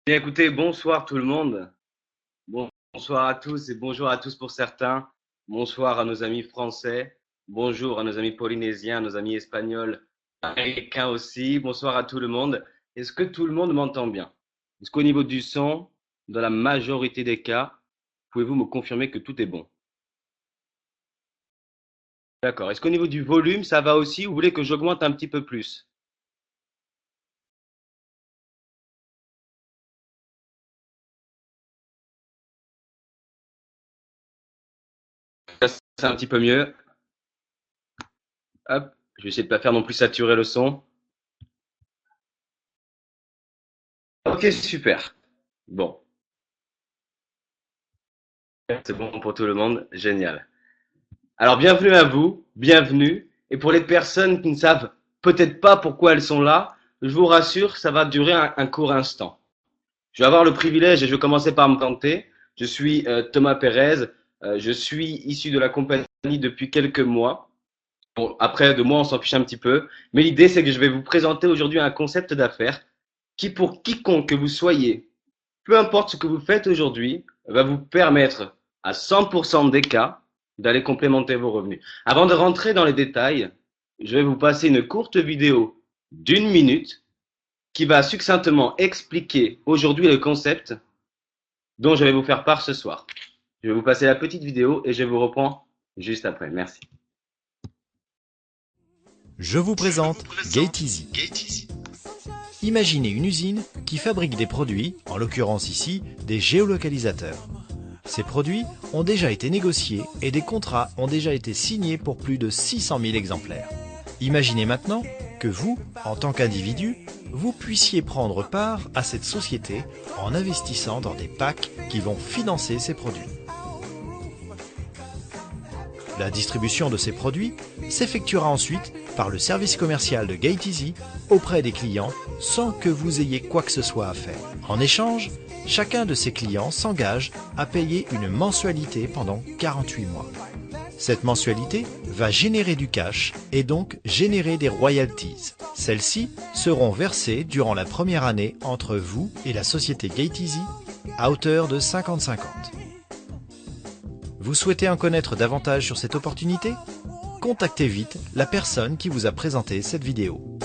Bien, écoutez, bonsoir tout le monde. Bonsoir à tous et bonjour à tous pour certains. Bonsoir à nos amis français. Bonjour à nos amis polynésiens, nos amis espagnols, américains aussi. Bonsoir à tout le monde. Est-ce que tout le monde m'entend bien? Est-ce qu'au niveau du son, dans la majorité des cas, pouvez-vous me confirmer que tout est bon? D'accord. Est-ce qu'au niveau du volume, ça va aussi ou vous voulez que j'augmente un petit peu plus? Ça, c'est un petit peu mieux. Hop. Je vais essayer de ne pas faire non plus saturer le son. Ok, super. Bon. C'est bon pour tout le monde, génial. Alors bienvenue à vous, bienvenue. Et pour les personnes qui ne savent peut-être pas pourquoi elles sont là, je vous rassure, ça va durer un court instant. Je vais avoir le privilège et je vais commencer par me présenter. Je suis Thomas Pérez, je suis issu de la compagnie depuis quelques mois. Bon, après, de moi, on s'en fiche un petit peu. Mais l'idée, c'est que je vais vous présenter aujourd'hui un concept d'affaires qui, pour quiconque que vous soyez, peu importe ce que vous faites aujourd'hui, va vous permettre à 100% des cas d'aller complémenter vos revenus. Avant de rentrer dans les détails, je vais vous passer une courte vidéo d'une minute qui va succinctement expliquer aujourd'hui le concept dont je vais vous faire part ce soir. Je vais vous passer la petite vidéo et je vous reprends juste après. Merci. Je vous présente GateEasy. Imaginez une usine qui fabrique des produits, en l'occurrence ici des géolocalisateurs. Ces produits ont déjà été négociés et des contrats ont déjà été signés pour plus de 600 000 exemplaires. Imaginez maintenant que vous, en tant qu'individu, vous puissiez prendre part à cette société en investissant dans des packs qui vont financer ces produits. La distribution de ces produits s'effectuera ensuite par le service commercial de GateEasy auprès des clients sans que vous ayez quoi que ce soit à faire. En échange, chacun de ces clients s'engage à payer une mensualité pendant 48 mois. Cette mensualité va générer du cash et donc générer des royalties. Celles-ci seront versées durant la première année entre vous et la société GateEasy à hauteur de 50-50. Vous souhaitez en connaître davantage sur cette opportunité? Contactez vite la personne qui vous a présenté cette vidéo.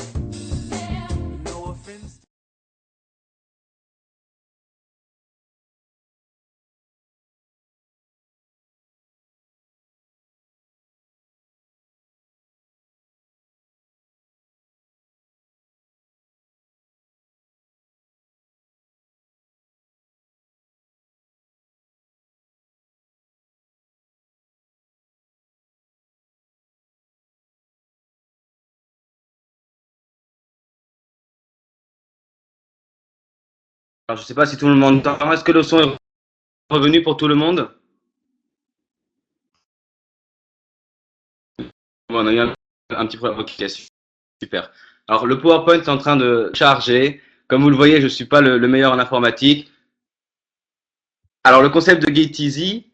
Alors, je ne sais pas si tout le monde m'entend. Est-ce que le son est revenu pour tout le monde? Bon, on a eu un petit problème. Ok, super. Alors, le PowerPoint est en train de charger. Comme vous le voyez, je ne suis pas le meilleur en informatique. Alors, le concept de GateEasy,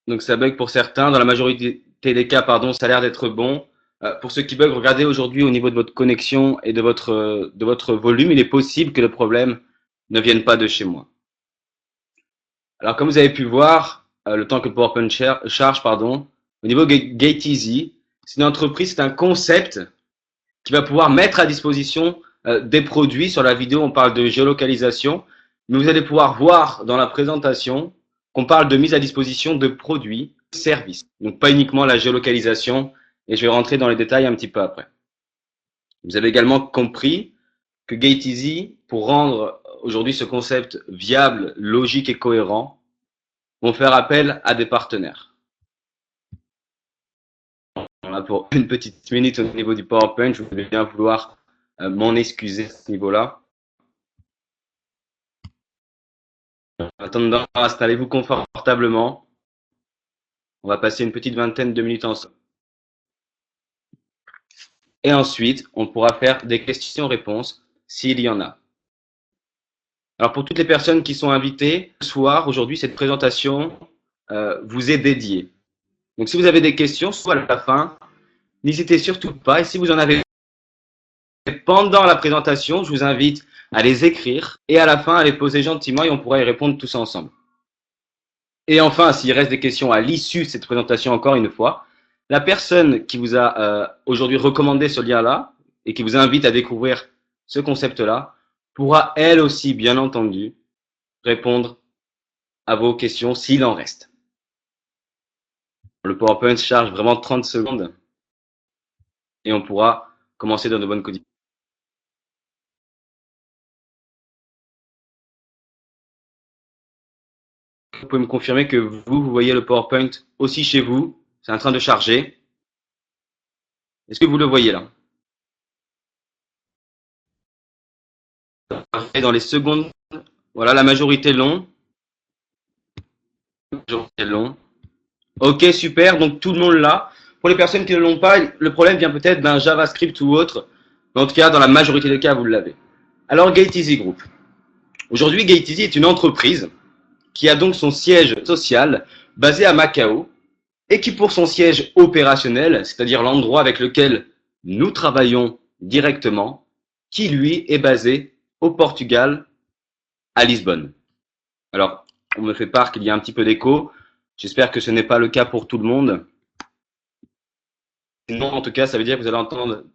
donc ça bug pour certains. Dans la majorité des cas, pardon, ça a l'air d'être bon. Pour ceux qui bug, regardez aujourd'hui au niveau de votre connexion et de votre volume. Il est possible que le problème ne vienne pas de chez moi. Alors, comme vous avez pu voir, le temps que le PowerPoint charge, pardon, au niveau GateEasy, c'est une entreprise, c'est un concept qui va pouvoir mettre à disposition des produits. Sur la vidéo, on parle de géolocalisation, mais vous allez pouvoir voir dans la présentation qu'on parle de mise à disposition de produits, services. Donc pas uniquement la géolocalisation, et je vais rentrer dans les détails un petit peu après. Vous avez également compris que GateEasy, pour rendre aujourd'hui ce concept viable, logique et cohérent, vont faire appel à des partenaires. Voilà pour une petite minute au niveau du PowerPoint, je vais bien vouloir m'en excuser à ce niveau-là. En attendant, installez-vous confortablement. On va passer une petite vingtaine de minutes ensemble. Et ensuite, on pourra faire des questions-réponses s'il y en a. Alors pour toutes les personnes qui sont invitées, ce soir, aujourd'hui, cette présentation vous est dédiée. Donc si vous avez des questions, soit à la fin, n'hésitez surtout pas. Et si vous en avez, pendant la présentation, je vous invite à les écrire et à la fin à les poser gentiment et on pourra y répondre tous ensemble. Et enfin, s'il reste des questions à l'issue de cette présentation, encore une fois, la personne qui vous a aujourd'hui recommandé ce lien-là et qui vous invite à découvrir ce concept-là pourra elle aussi, bien entendu, répondre à vos questions s'il en reste. Le PowerPoint charge vraiment 30 secondes et on pourra commencer dans de bonnes conditions. Vous pouvez me confirmer que vous voyez le PowerPoint aussi chez vous. C'est en train de charger. Est-ce que vous le voyez là? Et dans les secondes, voilà, la majorité long. Ok, super. Donc tout le monde l'a. Pour les personnes qui ne l'ont pas, le problème vient peut-être d'un JavaScript ou autre. Mais en tout cas, dans la majorité des cas, vous l'avez. Alors, GateEasy Group. Aujourd'hui, GateEasy est une entreprise qui a donc son siège social basé à Macao et qui, pour son siège opérationnel, c'est-à-dire l'endroit avec lequel nous travaillons directement, qui lui est basé au Portugal, à Lisbonne. Alors, on me fait part qu'il y a un petit peu d'écho. J'espère que ce n'est pas le cas pour tout le monde. Sinon, en tout cas, ça veut dire que vous allez entendre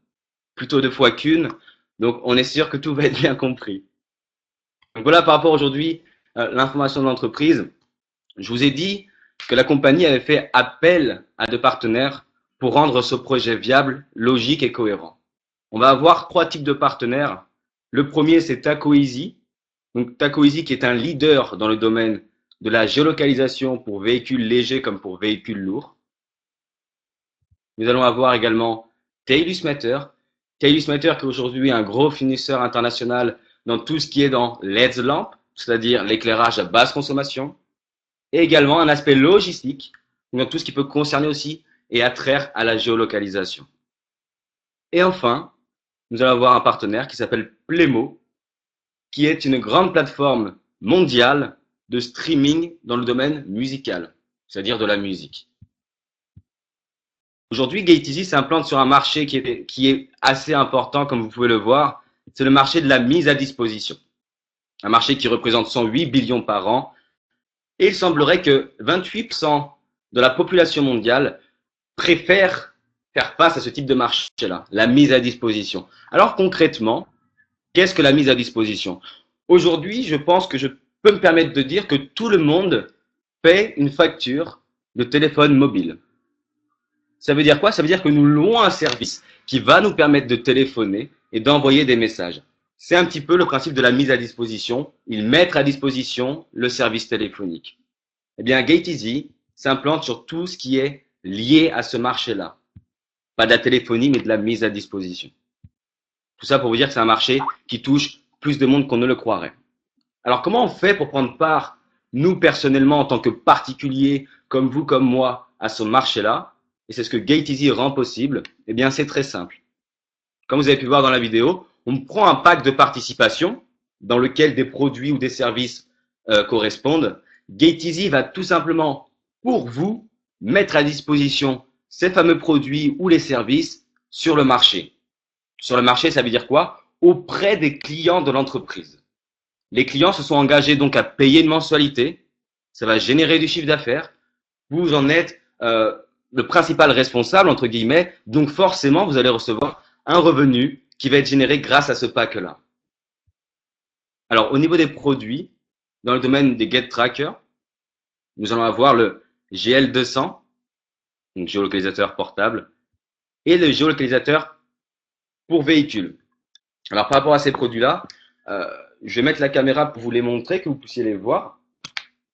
plutôt 2 fois qu'une. Donc, on est sûr que tout va être bien compris. Donc voilà, par rapport aujourd'hui, l'information de l'entreprise. Je vous ai dit que la compagnie avait fait appel à 2 partenaires pour rendre ce projet viable, logique et cohérent. On va avoir 3 types de partenaires. Le premier, c'est Tacoeasy. Donc Tacoeasy qui est un leader dans le domaine de la géolocalisation pour véhicules légers comme pour véhicules lourds. Nous allons avoir également Tailus Matter. Tailus Matter qui est aujourd'hui un gros fournisseur international dans tout ce qui est dans LED lamp, c'est-à-dire l'éclairage à basse consommation. Et également un aspect logistique, dans tout ce qui peut concerner aussi et attraire à la géolocalisation. Et enfin, nous allons avoir un partenaire qui s'appelle Playmo, qui est une grande plateforme mondiale de streaming dans le domaine musical, c'est-à-dire de la musique. Aujourd'hui, GateEasy s'implante sur un marché qui est assez important, comme vous pouvez le voir, c'est le marché de la mise à disposition. Un marché qui représente 108 billions par an. Et il semblerait que 28% de la population mondiale préfère faire face à ce type de marché-là, la mise à disposition. Alors concrètement, qu'est-ce que la mise à disposition? Aujourd'hui, je pense que je peux me permettre de dire que tout le monde paie une facture de téléphone mobile. Ça veut dire quoi? Ça veut dire que nous louons un service qui va nous permettre de téléphoner et d'envoyer des messages. C'est un petit peu le principe de la mise à disposition. Ils mettent à disposition le service téléphonique. Eh bien, GateEasy s'implante sur tout ce qui est lié à ce marché-là. Pas de la téléphonie, mais de la mise à disposition. Tout ça pour vous dire que c'est un marché qui touche plus de monde qu'on ne le croirait. Alors, comment on fait pour prendre part, nous personnellement, en tant que particuliers, comme vous, comme moi, à ce marché-là? Et c'est ce que GateEasy rend possible. Eh bien, c'est très simple. Comme vous avez pu voir dans la vidéo, on prend un pack de participation dans lequel des produits ou des services correspondent. GateEasy va tout simplement, pour vous, mettre à disposition ces fameux produits ou les services sur le marché. Sur le marché, ça veut dire quoi? Auprès des clients de l'entreprise. Les clients se sont engagés donc à payer une mensualité. Ça va générer du chiffre d'affaires. Vous en êtes le principal responsable, entre guillemets. Donc forcément, vous allez recevoir un revenu qui va être généré grâce à ce pack-là. Alors, au niveau des produits, dans le domaine des Get Tracker, nous allons avoir le GL200, donc géolocalisateur portable, et le géolocalisateur pour véhicule. Alors, par rapport à ces produits-là, je vais mettre la caméra pour vous les montrer, que vous puissiez les voir.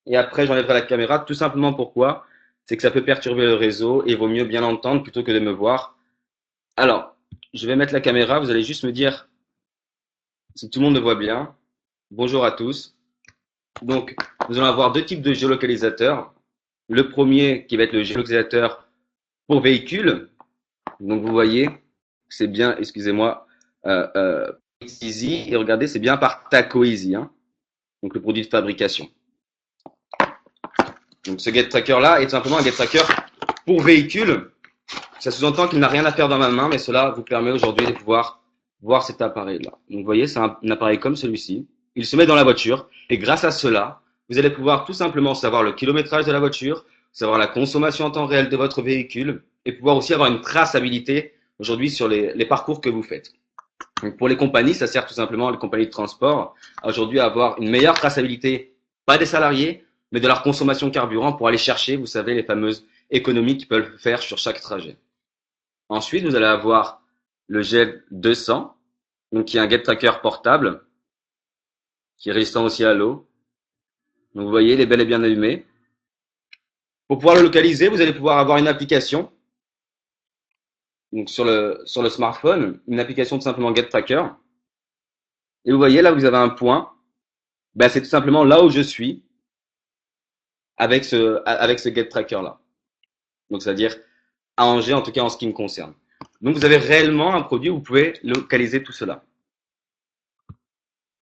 Et après, j'enlèverai la caméra. Tout simplement pourquoi? C'est que ça peut perturber le réseau et il vaut mieux bien l'entendre plutôt que de me voir. Alors, je vais mettre la caméra. Vous allez juste me dire si tout le monde me voit bien. Bonjour à tous. Donc, nous allons avoir 2 types de géolocalisateurs. Le premier qui va être le géolocalisateur pour véhicule. Donc, vous voyez, c'est bien, excusez-moi, Easy. Et regardez, c'est bien par Tacoeasy, hein, donc le produit de fabrication. Donc, ce Get Tracker-là est simplement un Get Tracker pour véhicule. Ça sous-entend qu'il n'a rien à faire dans ma main, mais cela vous permet aujourd'hui de pouvoir voir cet appareil-là. Donc, vous voyez, c'est un appareil comme celui-ci. Il se met dans la voiture et grâce à cela, vous allez pouvoir tout simplement savoir le kilométrage de la voiture, savoir la consommation en temps réel de votre véhicule et pouvoir aussi avoir une traçabilité aujourd'hui sur les parcours que vous faites. Donc, pour les compagnies, ça sert tout simplement, les compagnies de transport, aujourd'hui à avoir une meilleure traçabilité, pas des salariés, mais de leur consommation carburant pour aller chercher, vous savez, les fameuses économies qu'ils peuvent faire sur chaque trajet. Ensuite, vous allez avoir le GET 200, donc qui est un Get Tracker portable, qui est résistant aussi à l'eau. Donc vous voyez, il est bel et bien allumé. Pour pouvoir le localiser, vous allez pouvoir avoir une application, donc sur le smartphone, une application tout simplement Get Tracker. Et vous voyez, là, vous avez un point. Ben, c'est tout simplement là où je suis avec ce Get Tracker là. Donc, c'est-à-dire à Angers, en tout cas en ce qui me concerne. Donc, vous avez réellement un produit où vous pouvez localiser tout cela.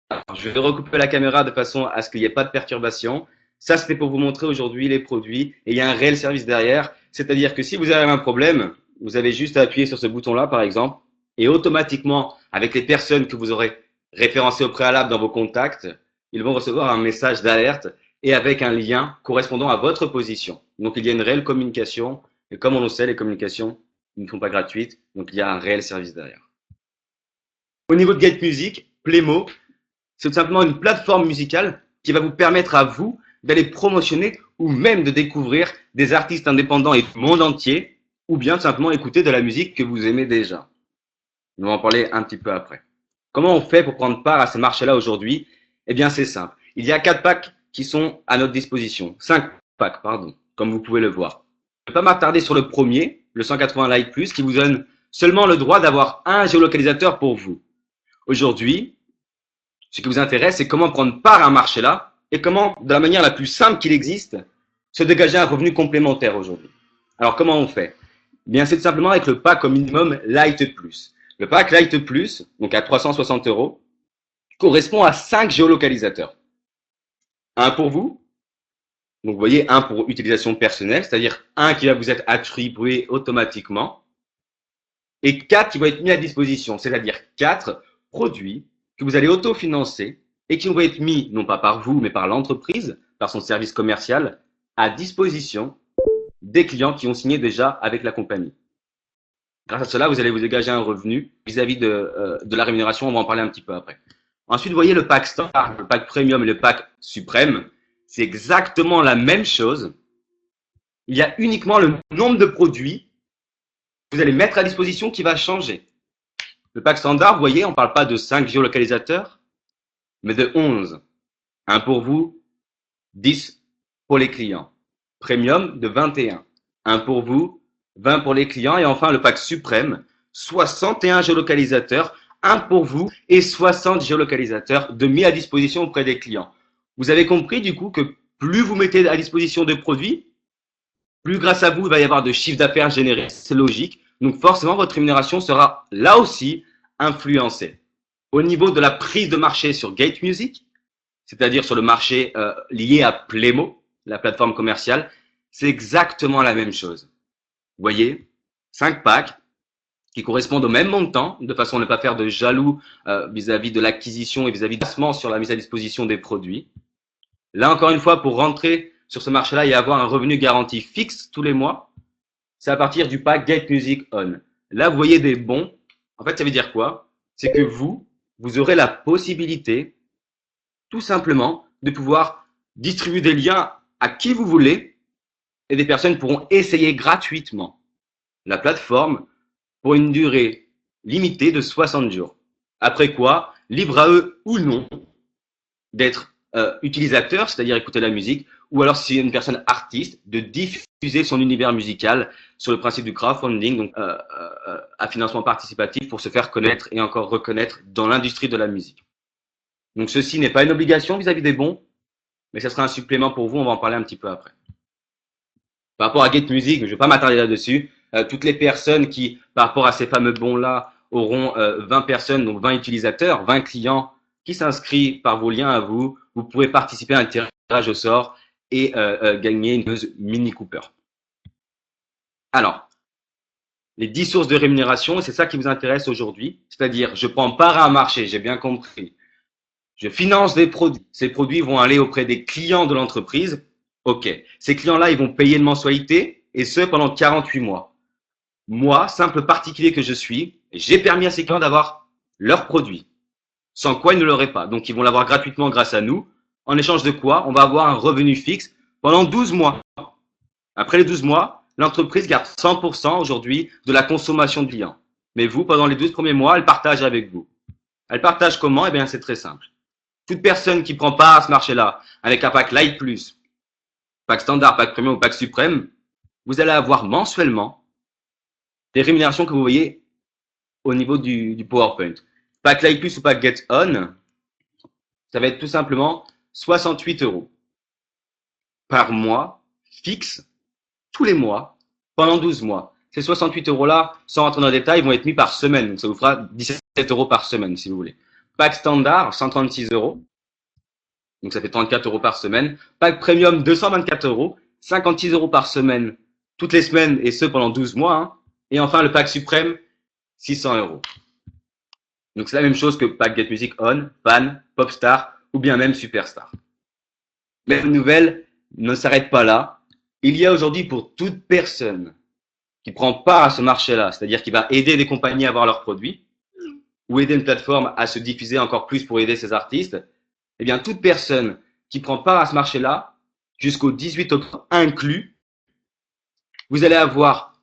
Alors, je vais recouper la caméra de façon à ce qu'il n'y ait pas de perturbation. Ça, c'était pour vous montrer aujourd'hui les produits. Et il y a un réel service derrière. C'est-à-dire que si vous avez un problème, vous avez juste à appuyer sur ce bouton-là, par exemple, et automatiquement, avec les personnes que vous aurez référencées au préalable dans vos contacts, ils vont recevoir un message d'alerte et avec un lien correspondant à votre position. Donc, il y a une réelle communication. Et comme on le sait, les communications ne sont pas gratuites. Donc, il y a un réel service derrière. Au niveau de Get Music, Playmo, c'est tout simplement une plateforme musicale qui va vous permettre à vous d'aller promotionner ou même de découvrir des artistes indépendants et du monde entier, ou bien tout simplement écouter de la musique que vous aimez déjà. On va en parler un petit peu après. Comment on fait pour prendre part à ce marché-là aujourd'hui? Eh bien, c'est simple. Il y a 4 packs qui sont à notre disposition. 5 packs, pardon, comme vous pouvez le voir. Je ne vais pas m'attarder sur le premier, le 180 Lite Plus, qui vous donne seulement le droit d'avoir un géolocalisateur pour vous. Aujourd'hui, ce qui vous intéresse, c'est comment prendre part à un marché-là et comment, de la manière la plus simple qu'il existe, se dégager un revenu complémentaire aujourd'hui. Alors, comment on fait? Bien, c'est tout simplement avec le pack au minimum Lite Plus. Le pack Lite Plus, donc à 360 €, correspond à 5 géolocalisateurs. Un pour vous, donc vous voyez, un pour utilisation personnelle, c'est-à-dire un qui va vous être attribué automatiquement, et 4 qui vont être mis à disposition, c'est-à-dire 4 produits que vous allez autofinancer et qui vont être mis, non pas par vous, mais par l'entreprise, par son service commercial, à disposition des clients qui ont signé déjà avec la compagnie. Grâce à cela, vous allez vous dégager un revenu vis-à-vis de la rémunération. On va en parler un petit peu après. Ensuite, vous voyez le pack standard, le pack premium et le pack suprême. C'est exactement la même chose. Il y a uniquement le nombre de produits que vous allez mettre à disposition qui va changer. Le pack standard, vous voyez, on ne parle pas de 5 géolocalisateurs, mais de 11. Un pour vous, 10 pour les clients. Premium de 21. Un pour vous, 20 pour les clients. Et enfin, le pack suprême, 61 géolocalisateurs, un pour vous et 60 géolocalisateurs de mis à disposition auprès des clients. Vous avez compris du coup que plus vous mettez à disposition de produits, plus grâce à vous, il va y avoir de chiffre d'affaires généré. C'est logique. Donc forcément, votre rémunération sera là aussi influencée. Au niveau de la prise de marché sur Get Music, c'est-à-dire sur le marché lié à Playmo, la plateforme commerciale, c'est exactement la même chose. Vous voyez, 5 packs qui correspondent au même montant, de façon à ne pas faire de jaloux vis-à-vis de l'acquisition et vis-à-vis de placement sur la mise à disposition des produits. Là, encore une fois, pour rentrer sur ce marché-là et avoir un revenu garanti fixe tous les mois, c'est à partir du pack Get Music On. Là, vous voyez des bons. En fait, ça veut dire quoi? C'est que vous aurez la possibilité, tout simplement, de pouvoir distribuer des liens à qui vous voulez et des personnes pourront essayer gratuitement la plateforme pour une durée limitée de 60 jours. Après quoi, libre à eux ou non d'être utilisateur, c'est-à-dire écouter la musique, ou alors si c'est une personne artiste, de diffuser son univers musical sur le principe du crowdfunding, donc à financement participatif pour se faire connaître et encore reconnaître dans l'industrie de la musique. Donc ceci n'est pas une obligation vis-à-vis des bons, mais ce sera un supplément pour vous, on va en parler un petit peu après. Par rapport à Get Music, je ne vais pas m'attarder là-dessus, toutes les personnes qui, par rapport à ces fameux bons-là, auront 20 personnes, donc 20 utilisateurs, 20 clients qui s'inscrivent par vos liens à vous, vous pourrez participer à un tirage au sort et gagner une Mini Cooper. Alors, les 10 sources de rémunération, et c'est ça qui vous intéresse aujourd'hui. C'est-à-dire, je prends part à un marché, j'ai bien compris. Je finance des produits. Ces produits vont aller auprès des clients de l'entreprise. OK. Ces clients-là, ils vont payer une mensualité, et ce, pendant 48 mois. Moi, simple particulier que je suis, j'ai permis à ces clients d'avoir leurs produits. Sans quoi ils ne l'auraient pas. Donc, ils vont l'avoir gratuitement grâce à nous. En échange de quoi, on va avoir un revenu fixe pendant 12 mois. Après les 12 mois, l'entreprise garde 100% aujourd'hui de la consommation de clients. Mais vous, pendant les 12 premiers mois, elle partage avec vous. Elle partage comment? Eh bien, c'est très simple. Toute personne qui prend part à ce marché-là, avec un pack Light Plus, pack standard, pack premium ou pack suprême, vous allez avoir mensuellement des rémunérations que vous voyez au niveau du PowerPoint. Pack Light Plus ou pack Get On, ça va être tout simplement 68 € par mois, fixe, tous les mois, pendant 12 mois. Ces 68 € sans rentrer dans les détails, vont être mis par semaine. Donc, ça vous fera 17 € par semaine, si vous voulez. Pack standard, 136 €. Donc, ça fait 34 € par semaine. Pack premium, 224 €. 56 € par semaine, toutes les semaines, et ce, pendant 12 mois. Hein. Et enfin, le pack suprême, 600 €. Donc, c'est la même chose que pack Get Music On, Fan, Popstar, ou bien même Superstar. Mais la nouvelle ne s'arrête pas là. Il y a aujourd'hui pour toute personne qui prend part à ce marché-là, c'est-à-dire qui va aider des compagnies à avoir leurs produits, ou aider une plateforme à se diffuser encore plus pour aider ses artistes, eh bien, toute personne qui prend part à ce marché-là, jusqu'au 18 octobre inclus, vous allez avoir,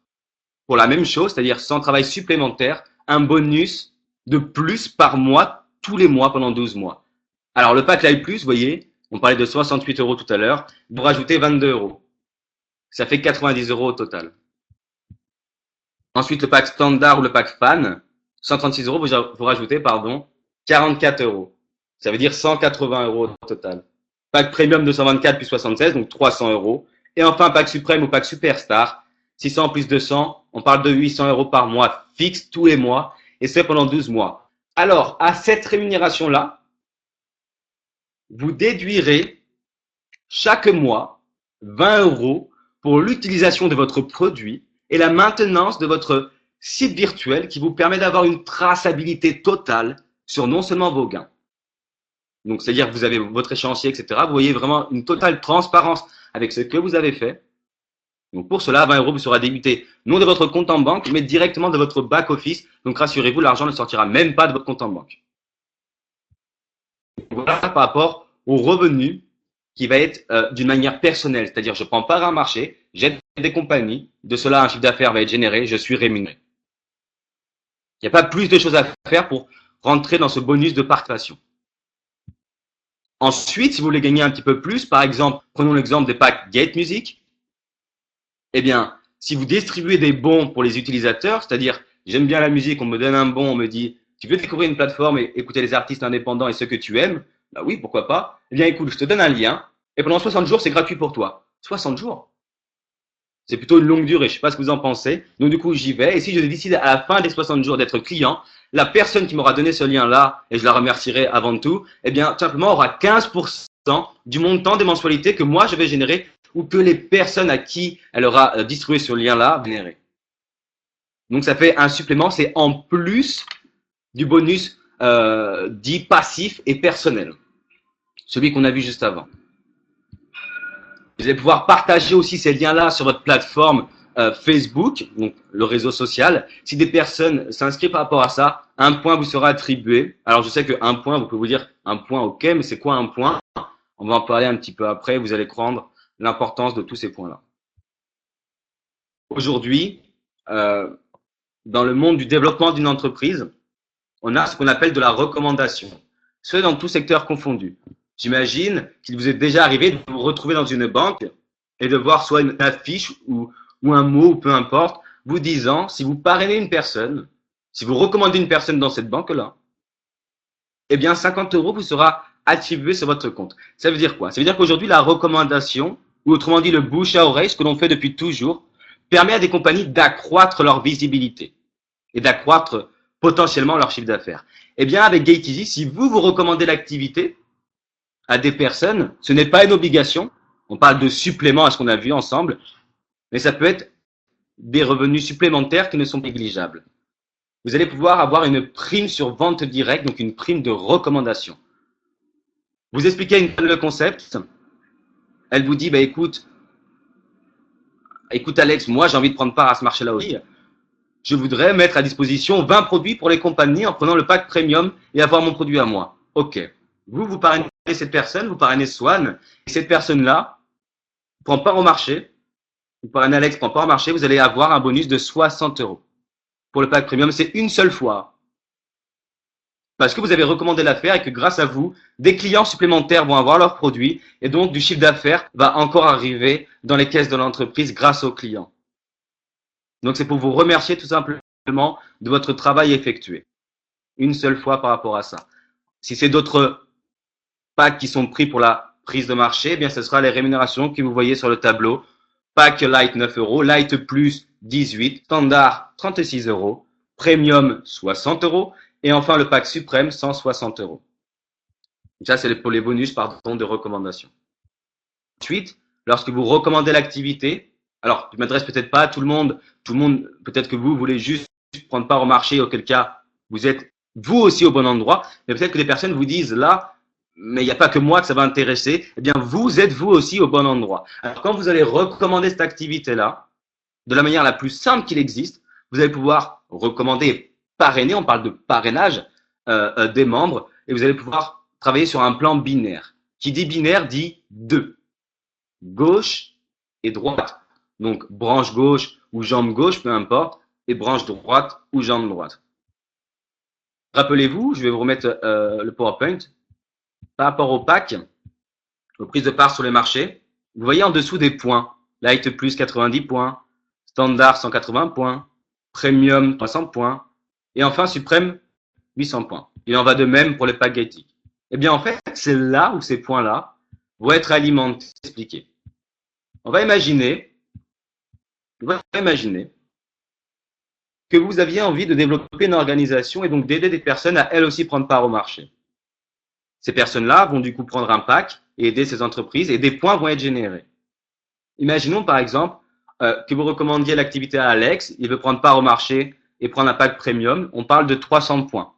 pour la même chose, c'est-à-dire sans travail supplémentaire, un bonus de plus par mois, tous les mois pendant 12 mois. Alors, le pack Live Plus, vous voyez, on parlait de 68 € tout à l'heure, vous rajoutez 22 €. Ça fait 90 € au total. Ensuite, le pack standard ou le pack fan, 136 €, vous rajoutez, 44 €. Ça veut dire 180 € au total. Pack premium 224 plus 76, donc 300 €. Et enfin, pack suprême ou pack superstar, 600 plus 200, on parle de 800 € par mois fixe tous les mois, et c'est pendant 12 mois. Alors, à cette rémunération-là, vous déduirez chaque mois 20 € pour l'utilisation de votre produit et la maintenance de votre site virtuel qui vous permet d'avoir une traçabilité totale sur non seulement vos gains. Donc, c'est-à-dire que vous avez votre échéancier, etc. Vous voyez vraiment une totale transparence avec ce que vous avez fait. Donc, pour cela, 20 € vous sera débuté non de votre compte en banque, mais directement de votre back-office. Donc, rassurez-vous, l'argent ne sortira même pas de votre compte en banque. Voilà par rapport au revenu qui va être d'une manière personnelle. C'est-à-dire, je prends part à un marché, j'aide des compagnies, de cela, un chiffre d'affaires va être généré, je suis rémunéré. Il n'y a pas plus de choses à faire pour rentrer dans ce bonus de participation. Ensuite, si vous voulez gagner un petit peu plus, par exemple, prenons l'exemple des packs Get Music. Eh bien, si vous distribuez des bons pour les utilisateurs, c'est-à-dire, j'aime bien la musique, on me donne un bon, on me dit, tu veux découvrir une plateforme et écouter les artistes indépendants et ceux que tu aimes? Bah oui, pourquoi pas. Eh bien, écoute, je te donne un lien et pendant 60 jours, c'est gratuit pour toi. 60 jours? C'est plutôt une longue durée, je ne sais pas ce que vous en pensez. Donc, du coup, j'y vais. Et si je décide à la fin des 60 jours d'être client, la personne qui m'aura donné ce lien-là, et je la remercierai avant tout, eh bien, tout simplement, aura 15% du montant des mensualités que moi, je vais générer ou que les personnes à qui elle aura distribué ce lien-là généré. Donc, ça fait un supplément, c'est en plus du bonus dit passif et personnel, celui qu'on a vu juste avant. Vous allez pouvoir partager aussi ces liens-là sur votre plateforme Facebook, donc le réseau social. Si des personnes s'inscrivent par rapport à ça, un point vous sera attribué. Alors, je sais qu'un point, vous pouvez vous dire un point, ok, mais c'est quoi un point? On va en parler un petit peu après. Vous allez prendre l'importance de tous ces points-là. Aujourd'hui, dans le monde du développement d'une entreprise, on a ce qu'on appelle de la recommandation. Ce dans tout secteur confondu. J'imagine qu'il vous est déjà arrivé de vous retrouver dans une banque et de voir soit une affiche ou un mot, ou peu importe, vous disant, si vous parrainez une personne, si vous recommandez une personne dans cette banque-là, eh bien 50 € vous sera attribué sur votre compte. Ça veut dire quoi? Ça veut dire qu'aujourd'hui, la recommandation, ou autrement dit le bouche à oreille, ce que l'on fait depuis toujours, permet à des compagnies d'accroître leur visibilité et d'accroître potentiellement leur chiffre d'affaires. Eh bien, avec GateEasy, si vous recommandez l'activité à des personnes, ce n'est pas une obligation. On parle de supplément à ce qu'on a vu ensemble, mais ça peut être des revenus supplémentaires qui ne sont pas négligeables. Vous allez pouvoir avoir une prime sur vente directe, donc une prime de recommandation. Vous expliquez à une femme le concept, elle vous dit, bah, écoute Alex, moi j'ai envie de prendre part à ce marché-là aussi. Je voudrais mettre à disposition 20 produits pour les compagnies en prenant le pack premium et avoir mon produit à moi. Ok. Vous parrainez cette personne, vous parrainez Swan, et cette personne-là prend part au marché, vous parrainez Alex, prend part au marché, vous allez avoir un bonus de 60 € pour le pack premium. C'est une seule fois. Parce que vous avez recommandé l'affaire et que grâce à vous, des clients supplémentaires vont avoir leurs produits et donc du chiffre d'affaires va encore arriver dans les caisses de l'entreprise grâce aux clients. Donc c'est pour vous remercier tout simplement de votre travail effectué. Une seule fois par rapport à ça. Si c'est d'autres packs qui sont pris pour la prise de marché, eh bien ce sera les rémunérations que vous voyez sur le tableau. Pack Light 9 €, Light Plus 18, Standard 36 €, Premium 60 € et enfin le pack Suprême 160 €. Ça c'est pour les bonus de recommandation. Ensuite, lorsque vous recommandez l'activité, alors je ne m'adresse peut-être pas à tout le monde, peut-être que vous voulez juste prendre part au marché, auquel cas vous êtes vous aussi au bon endroit, mais peut-être que les personnes vous disent là, mais il n'y a pas que moi que ça va intéresser, eh bien vous êtes vous aussi au bon endroit. Alors quand vous allez recommander cette activité-là, de la manière la plus simple qu'il existe, vous allez pouvoir recommander et parrainer, on parle de parrainage des membres, et vous allez pouvoir travailler sur un plan binaire. Qui dit binaire dit deux, gauche et droite. Donc branche gauche ou jambe gauche, peu importe, et branche droite ou jambe droite. Rappelez-vous, je vais vous remettre le PowerPoint. Par rapport au pack, aux prises de part sur les marchés, vous voyez en dessous des points. Light Plus 90 points, Standard 180 points, Premium 300 points, et enfin Suprême 800 points. Il en va de même pour les packs Gaïti. Eh bien en fait, c'est là où ces points-là vont être alimentés, expliqués. On va imaginer que vous aviez envie de développer une organisation et donc d'aider des personnes à elles aussi prendre part au marché. Ces personnes-là vont du coup prendre un pack et aider ces entreprises et des points vont être générés. Imaginons par exemple que vous recommandiez l'activité à Alex, il veut prendre part au marché et prendre un pack premium, on parle de 300 points.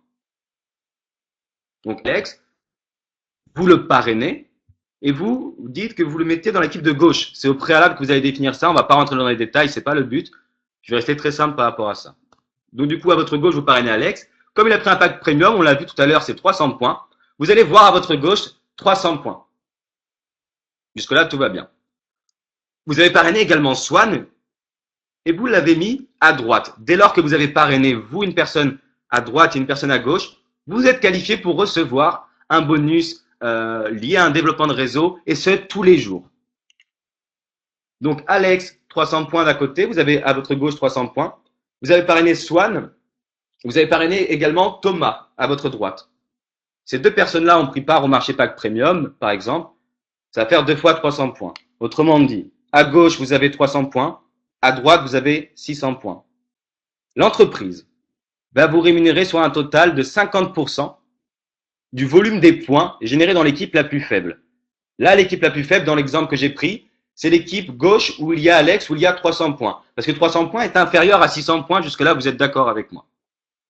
Donc Alex, vous le parrainez et vous dites que vous le mettez dans l'équipe de gauche. C'est au préalable que vous allez définir ça, on ne va pas rentrer dans les détails, c'est pas le but. Je vais rester très simple par rapport à ça. Donc du coup, à votre gauche, vous parrainez Alex. Comme il a pris un pack premium, on l'a vu tout à l'heure, c'est 300 points. Vous allez voir à votre gauche 300 points. Jusque-là, tout va bien. Vous avez parrainé également Swan et vous l'avez mis à droite. Dès lors que vous avez parrainé, vous, une personne à droite et une personne à gauche, vous êtes qualifié pour recevoir un bonus lié à un développement de réseau et ce, tous les jours. Donc, Alex, 300 points d'un côté, vous avez à votre gauche 300 points. Vous avez parrainé Swan, vous avez parrainé également Thomas à votre droite. Ces deux personnes-là ont pris part au marché pack premium, par exemple. Ça va faire 2 fois 300 points. Autrement dit, à gauche, vous avez 300 points. À droite, vous avez 600 points. L'entreprise va vous rémunérer sur un total de 50% du volume des points générés dans l'équipe la plus faible. Là, l'équipe la plus faible, dans l'exemple que j'ai pris, c'est l'équipe gauche où il y a Alex, où il y a 300 points. Parce que 300 points est inférieur à 600 points. Jusque-là, vous êtes d'accord avec moi.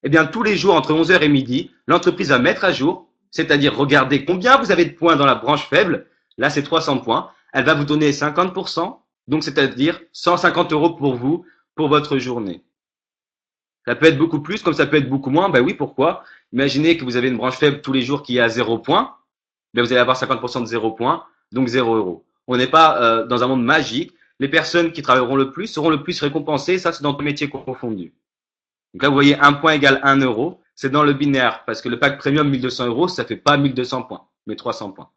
Eh bien, tous les jours, entre 11h et midi, l'entreprise va mettre à jour, c'est-à-dire regarder combien vous avez de points dans la branche faible. Là, c'est 300 points. Elle va vous donner 50%, donc c'est-à-dire 150 € pour vous, pour votre journée. Ça peut être beaucoup plus, comme ça peut être beaucoup moins. Ben oui, pourquoi? Imaginez que vous avez une branche faible tous les jours qui est à 0 points. Ben vous allez avoir 50% de 0 points, donc 0 €. On n'est pas dans un monde magique. Les personnes qui travailleront le plus seront le plus récompensées. Ça, c'est dans tous les métiers confondus. Donc là, vous voyez, 1 point égale 1 €. C'est dans le binaire, parce que le pack premium 1200 €, ça fait pas 1200 points, mais 300 points.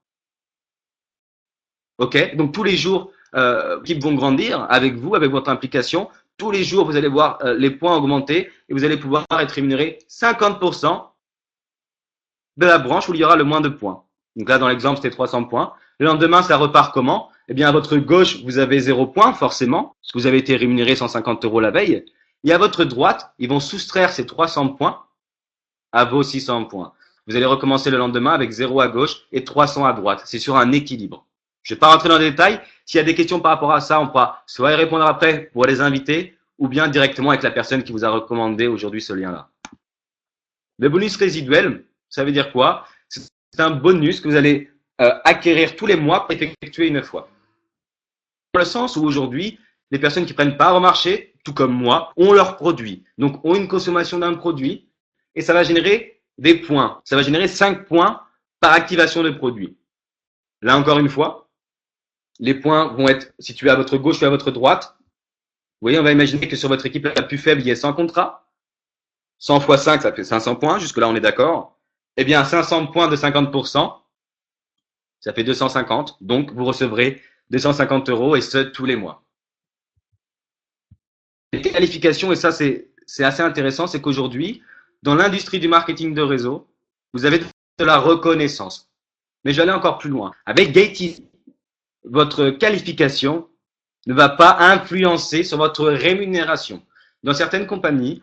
Ok, donc tous les jours, l'équipe vont grandir avec vous, avec votre implication. Tous les jours, vous allez voir les points augmenter et vous allez pouvoir être rémunéré 50% de la branche où il y aura le moins de points. Donc là, dans l'exemple, c'était 300 points. Le lendemain, ça repart comment? Eh bien, à votre gauche, vous avez 0 points, forcément, parce que vous avez été rémunéré 150 € la veille. Et à votre droite, ils vont soustraire ces 300 points à vos 600 points. Vous allez recommencer le lendemain avec 0 à gauche et 300 à droite. C'est sur un équilibre. Je ne vais pas rentrer dans les détails. S'il y a des questions par rapport à ça, on pourra soit y répondre après pour les invités ou bien directement avec la personne qui vous a recommandé aujourd'hui ce lien-là. Le bonus résiduel, ça veut dire quoi? C'est un bonus que vous allez acquérir tous les mois pour effectuer une fois. Dans le sens où aujourd'hui, les personnes qui prennent part au marché, tout comme moi, ont leurs produits. Donc, ont une consommation d'un produit et ça va générer des points. Ça va générer 5 points par activation de produit. Là, encore une fois, les points vont être situés à votre gauche ou à votre droite. Vous voyez, on va imaginer que sur votre équipe la plus faible, il y a 100 contrats. 100 x 5, ça fait 500 points. Jusque-là, on est d'accord. Eh bien, 500 points de 50%, ça fait 250. Donc, vous recevrez 250 € et ce, tous les mois. Les qualifications, et ça, c'est assez intéressant, c'est qu'aujourd'hui, dans l'industrie du marketing de réseau, vous avez de la reconnaissance. Mais je vais aller encore plus loin. Avec Gateezy, votre qualification ne va pas influencer sur votre rémunération. Dans certaines compagnies,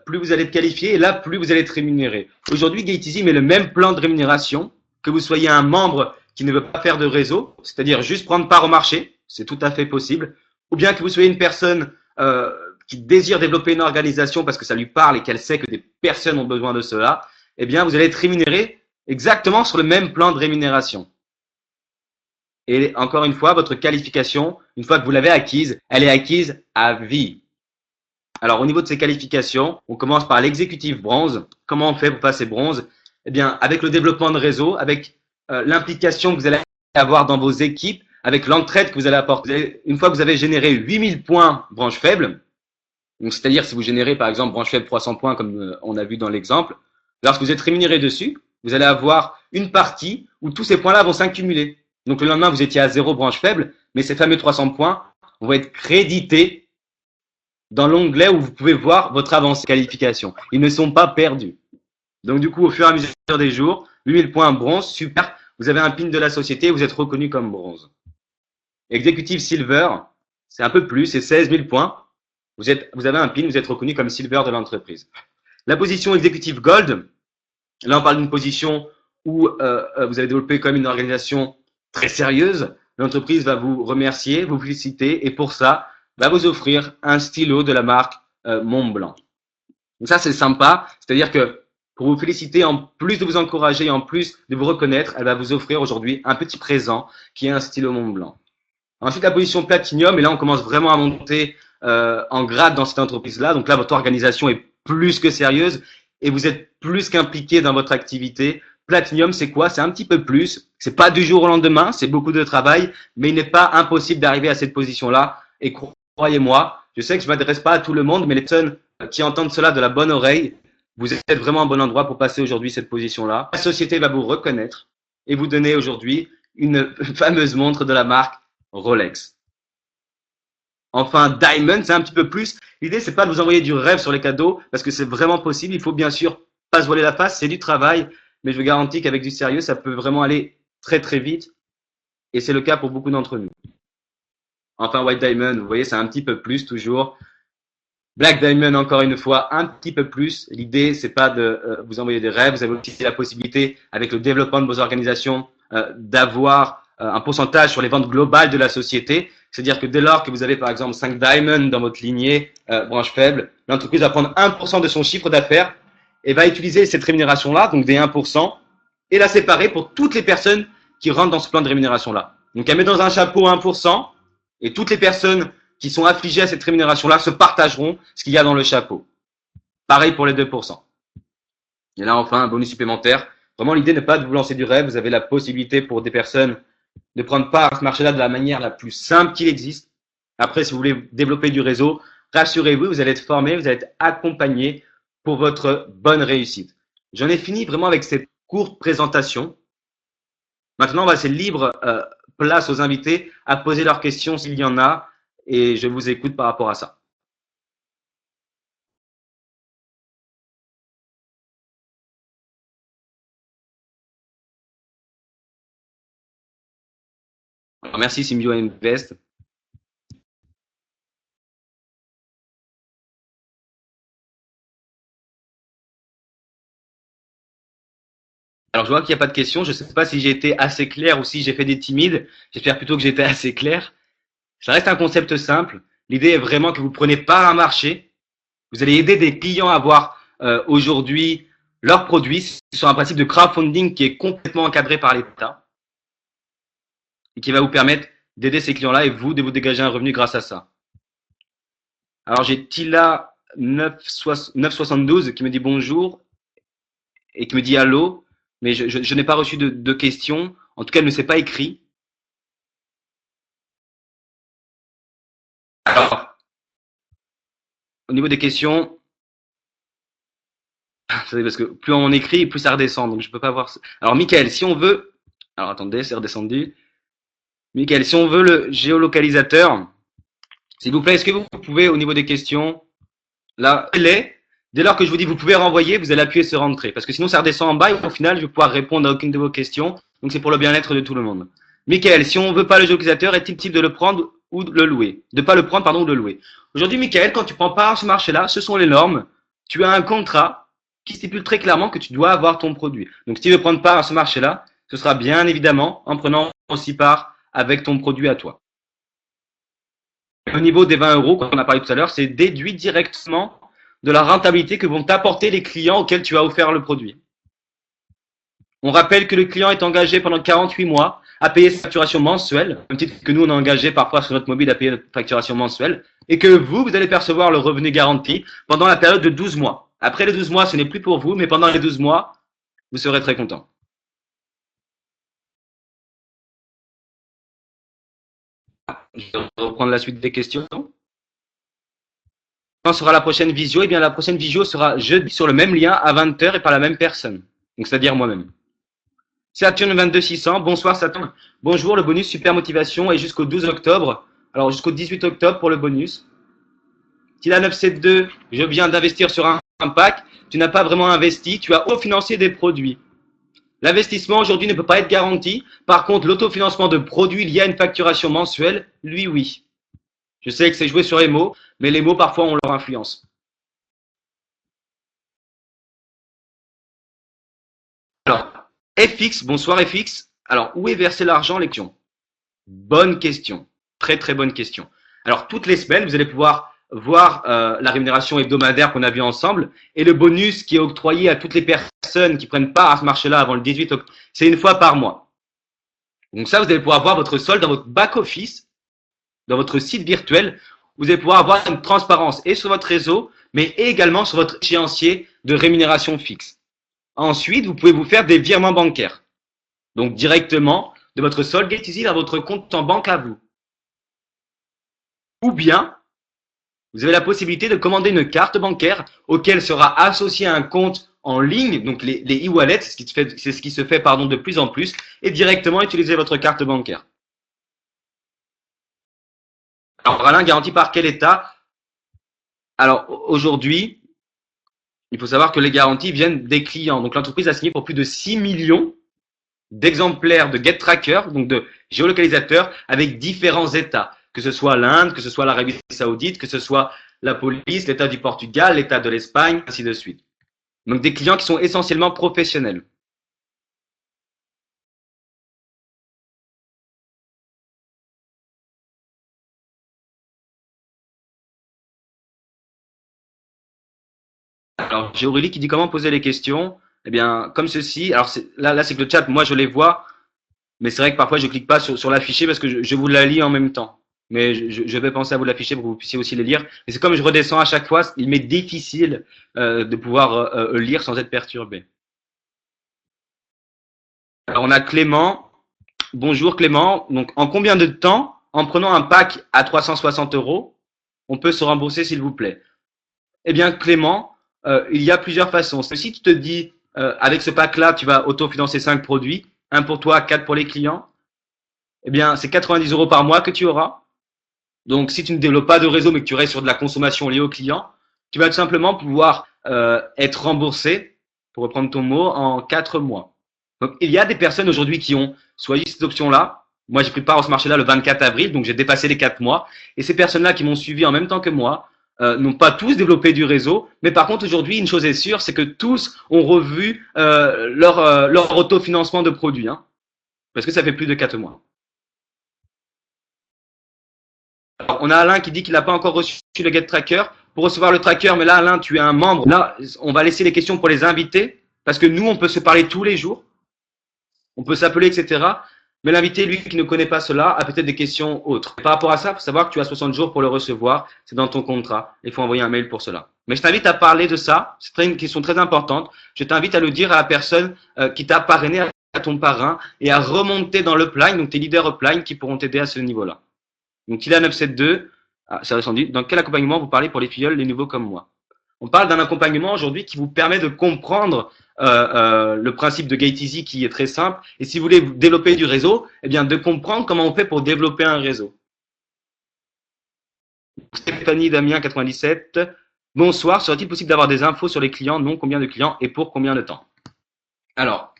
plus vous allez être qualifié et là, plus vous allez être rémunéré. Aujourd'hui, Gateezy met le même plan de rémunération, que vous soyez un membre qui ne veut pas faire de réseau, c'est-à-dire juste prendre part au marché, c'est tout à fait possible, ou bien que vous soyez une personne qui désire développer une organisation parce que ça lui parle et qu'elle sait que des personnes ont besoin de cela, eh bien, vous allez être rémunéré exactement sur le même plan de rémunération. Et encore une fois, votre qualification, une fois que vous l'avez acquise, elle est acquise à vie. Alors, au niveau de ces qualifications, on commence par l'exécutif bronze. Comment on fait pour passer bronze? Eh bien, avec le développement de réseau, avec l'implication que vous allez avoir dans vos équipes, avec l'entraide que vous allez apporter. Une fois que vous avez généré 8000 points branche faible, c'est-à-dire si vous générez par exemple branche faible 300 points comme on a vu dans l'exemple, lorsque vous êtes rémunéré dessus, vous allez avoir une partie où tous ces points-là vont s'accumuler. Donc le lendemain, vous étiez à 0 branche faible, mais ces fameux 300 points vont être crédités dans l'onglet où vous pouvez voir votre avancée qualification. Ils ne sont pas perdus. Donc du coup, au fur et à mesure des jours, 8000 points bronze, super. Vous avez un pin de la société, vous êtes reconnu comme bronze. Executive Silver, c'est un peu plus, c'est 16 000 points. Vous avez un pin, vous êtes reconnu comme Silver de l'entreprise. La position Executive Gold, là on parle d'une position où vous avez développé comme une organisation très sérieuse. L'entreprise va vous remercier, vous féliciter et pour ça, va vous offrir un stylo de la marque Montblanc. Donc ça, c'est sympa. C'est-à-dire que pour vous féliciter, en plus de vous encourager, en plus de vous reconnaître, elle va vous offrir aujourd'hui un petit présent qui est un stylo Montblanc. Ensuite, la position Platinum, et là, on commence vraiment à monter en grade dans cette entreprise-là. Donc là, votre organisation est plus que sérieuse et vous êtes plus qu'impliqué dans votre activité. Platinum, c'est quoi? C'est un petit peu plus. C'est pas du jour au lendemain, c'est beaucoup de travail, mais il n'est pas impossible d'arriver à cette position-là. Et croyez-moi, je sais que je ne m'adresse pas à tout le monde, mais les personnes qui entendent cela de la bonne oreille, vous êtes vraiment au bon endroit pour passer aujourd'hui cette position-là. La société va vous reconnaître et vous donner aujourd'hui une fameuse montre de la marque Rolex. Enfin, Diamond, c'est un petit peu plus. L'idée, c'est pas de vous envoyer du rêve sur les cadeaux, parce que c'est vraiment possible. Il faut bien sûr pas se voiler la face, c'est du travail, mais je vous garantis qu'avec du sérieux, ça peut vraiment aller très très vite. Et c'est le cas pour beaucoup d'entre nous. Enfin, White Diamond, vous voyez, c'est un petit peu plus toujours. Black Diamond, encore une fois, un petit peu plus. L'idée, c'est pas de vous envoyer des rêves. Vous avez aussi la possibilité, avec le développement de vos organisations, d'avoir un pourcentage sur les ventes globales de la société. C'est-à-dire que dès lors que vous avez, par exemple, 5 Diamonds dans votre lignée branche faible, l'entreprise va prendre 1% de son chiffre d'affaires et va utiliser cette rémunération-là, donc des 1%, et la séparer pour toutes les personnes qui rentrent dans ce plan de rémunération-là. Donc, elle met dans un chapeau 1%, et toutes les personnes qui sont affligées à cette rémunération-là se partageront ce qu'il y a dans le chapeau. Pareil pour les 2%. Et là, enfin, un bonus supplémentaire. Vraiment, l'idée n'est pas de vous lancer du rêve. Vous avez la possibilité pour des personnes de prendre part à ce marché-là de la manière la plus simple qu'il existe. Après, si vous voulez développer du réseau, rassurez-vous, vous allez être formé, vous allez être accompagné pour votre bonne réussite. J'en ai fini vraiment avec cette courte présentation. Maintenant, on va laisser libre place aux invités à poser leurs questions s'il y en a, et je vous écoute par rapport à ça. Alors, merci Symbio Invest. Alors, je vois qu'il n'y a pas de questions. Je ne sais pas si j'ai été assez clair ou si j'ai fait des timides. J'espère plutôt que j'ai été assez clair. Ça reste un concept simple. L'idée est vraiment que vous prenez part à un marché. Vous allez aider des clients à avoir aujourd'hui leurs produits. C'est sur un principe de crowdfunding qui est complètement encadré par l'État et qui va vous permettre d'aider ces clients-là et vous de vous dégager un revenu grâce à ça. Alors j'ai Tila 972 qui me dit bonjour et qui me dit allô, mais je n'ai pas reçu de questions. En tout cas, elle ne s'est pas écrit. Alors, au niveau des questions, parce que plus on écrit, plus ça redescend, donc je peux pas voir. Alors, Michael, si on veut, alors attendez, c'est redescendu. Michael, si on veut le géolocalisateur, s'il vous plaît, est-ce que vous pouvez, au niveau des questions, là, dès lors que je vous dis vous pouvez renvoyer, vous allez appuyer sur rentrer, parce que sinon ça redescend en bas et au final, je vais pouvoir répondre à aucune de vos questions. Donc c'est pour le bien-être de tout le monde. Michael, si on veut pas le géolocalisateur, est-il type de le prendre ou de le louer? De pas le prendre, pardon, ou de le louer. Aujourd'hui, Michael, quand tu prends part à ce marché-là, ce sont les normes. Tu as un contrat qui stipule très clairement que tu dois avoir ton produit. Donc si tu veux prendre part à ce marché-là, ce sera bien évidemment en prenant aussi part avec ton produit à toi. Au niveau des 20 euros, qu'on a parlé tout à l'heure, c'est déduit directement de la rentabilité que vont t'apporter les clients auxquels tu as offert le produit. On rappelle que le client est engagé pendant 48 mois à payer sa facturation mensuelle, même titre que nous, on est engagé parfois sur notre mobile à payer notre facturation mensuelle, et que vous allez percevoir le revenu garanti pendant la période de 12 mois. Après les 12 mois, ce n'est plus pour vous, mais pendant les 12 mois, vous serez très content. Je vais reprendre la suite des questions. Quand sera la prochaine visio? Eh bien, la prochaine visio sera jeudi sur le même lien à 20 h et par la même personne. Donc, c'est-à-dire moi-même. Saturne 22600, bonsoir Saturne. Bonjour, le bonus Super Motivation est jusqu'au 12 octobre. Alors, jusqu'au 18 octobre pour le bonus. Tila 972, je viens d'investir sur un pack. Tu n'as pas vraiment investi, tu as autofinancé des produits. L'investissement aujourd'hui ne peut pas être garanti. Par contre, l'autofinancement de produits liés à une facturation mensuelle, lui, oui. Je sais que c'est joué sur les mots, mais les mots, parfois, ont leur influence. Alors, FX, bonsoir FX. Alors, où est versé l'argent, les clients? Bonne question. Très, très bonne question. Alors, toutes les semaines, vous allez pouvoir voir la rémunération hebdomadaire qu'on a vue ensemble et le bonus qui est octroyé à toutes les personnes qui prennent part à ce marché-là avant le 18 octobre. C'est une fois par mois. Donc ça, vous allez pouvoir voir votre solde dans votre back-office, dans votre site virtuel. Vous allez pouvoir avoir une transparence et sur votre réseau, mais également sur votre échéancier de rémunération fixe. Ensuite, vous pouvez vous faire des virements bancaires. Donc directement de votre solde GetEasy vers votre compte en banque à vous. Ou bien, vous avez la possibilité de commander une carte bancaire auquel sera associé un compte en ligne, donc les e-wallets, c'est ce qui se fait de plus en plus, et directement utiliser votre carte bancaire. Alors, Alain, garanti par quel État? Alors, aujourd'hui, il faut savoir que les garanties viennent des clients. Donc, l'entreprise a signé pour plus de 6 millions d'exemplaires de GetTracker, donc de géolocalisateurs, avec différents États, que ce soit l'Inde, que ce soit l'Arabie Saoudite, que ce soit la police, l'État du Portugal, l'État de l'Espagne, ainsi de suite. Donc des clients qui sont essentiellement professionnels. Alors, j'ai Aurélie qui dit comment poser les questions. Eh bien, comme ceci. Alors, là c'est que le chat, moi, je les vois. Mais c'est vrai que parfois, je ne clique pas sur l'afficher parce que je vous la lis en même temps. Mais je vais penser à vous l'afficher pour que vous puissiez aussi les lire. Mais c'est comme je redescends à chaque fois, il m'est difficile de pouvoir lire sans être perturbé. Alors, on a Clément. Bonjour Clément. Donc, en combien de temps, en prenant un pack à 360 euros, on peut se rembourser, s'il vous plaît? Eh bien, Clément, il y a plusieurs façons. Si tu te dis, avec ce pack-là, tu vas autofinancer 5 produits, un pour toi, 4 pour les clients, eh bien, c'est 90 euros par mois que tu auras. Donc, si tu ne développes pas de réseau, mais que tu restes sur de la consommation liée aux clients, tu vas tout simplement pouvoir être remboursé, pour reprendre ton mot, en 4 mois. Donc, il y a des personnes aujourd'hui qui ont choisi cette option-là. Moi, j'ai pris part à ce marché-là le 24 avril, donc j'ai dépassé les 4 mois. Et ces personnes-là qui m'ont suivi en même temps que moi n'ont pas tous développé du réseau. Mais par contre, aujourd'hui, une chose est sûre, c'est que tous ont revu leur autofinancement de produits. Parce que ça fait plus de 4 mois. Alors, on a Alain qui dit qu'il n'a pas encore reçu le Get Tracker. Pour recevoir le tracker, mais là, Alain, tu es un membre. Là, on va laisser les questions pour les invités, parce que nous, on peut se parler tous les jours. On peut s'appeler, etc. Mais l'invité, lui, qui ne connaît pas cela, a peut-être des questions autres. Par rapport à ça, il faut savoir que tu as 60 jours pour le recevoir. C'est dans ton contrat. Il faut envoyer un mail pour cela. Mais je t'invite à parler de ça. C'est une question très importante. Je t'invite à le dire à la personne qui t'a parrainé, à ton parrain, et à remonter dans l'upline, donc tes leaders upline qui pourront t'aider à ce niveau-là. Donc, il est à 972. Ah, c'est redescendu. Dans quel accompagnement vous parlez pour les filleuls, les nouveaux comme moi? On parle d'un accompagnement aujourd'hui qui vous permet de comprendre le principe de GateEasy qui est très simple. Et si vous voulez développer du réseau, eh bien de comprendre comment on fait pour développer un réseau. Stéphanie Damien 97. Bonsoir. Serait-il possible d'avoir des infos sur les clients? Non. Combien de clients et pour combien de temps? Alors,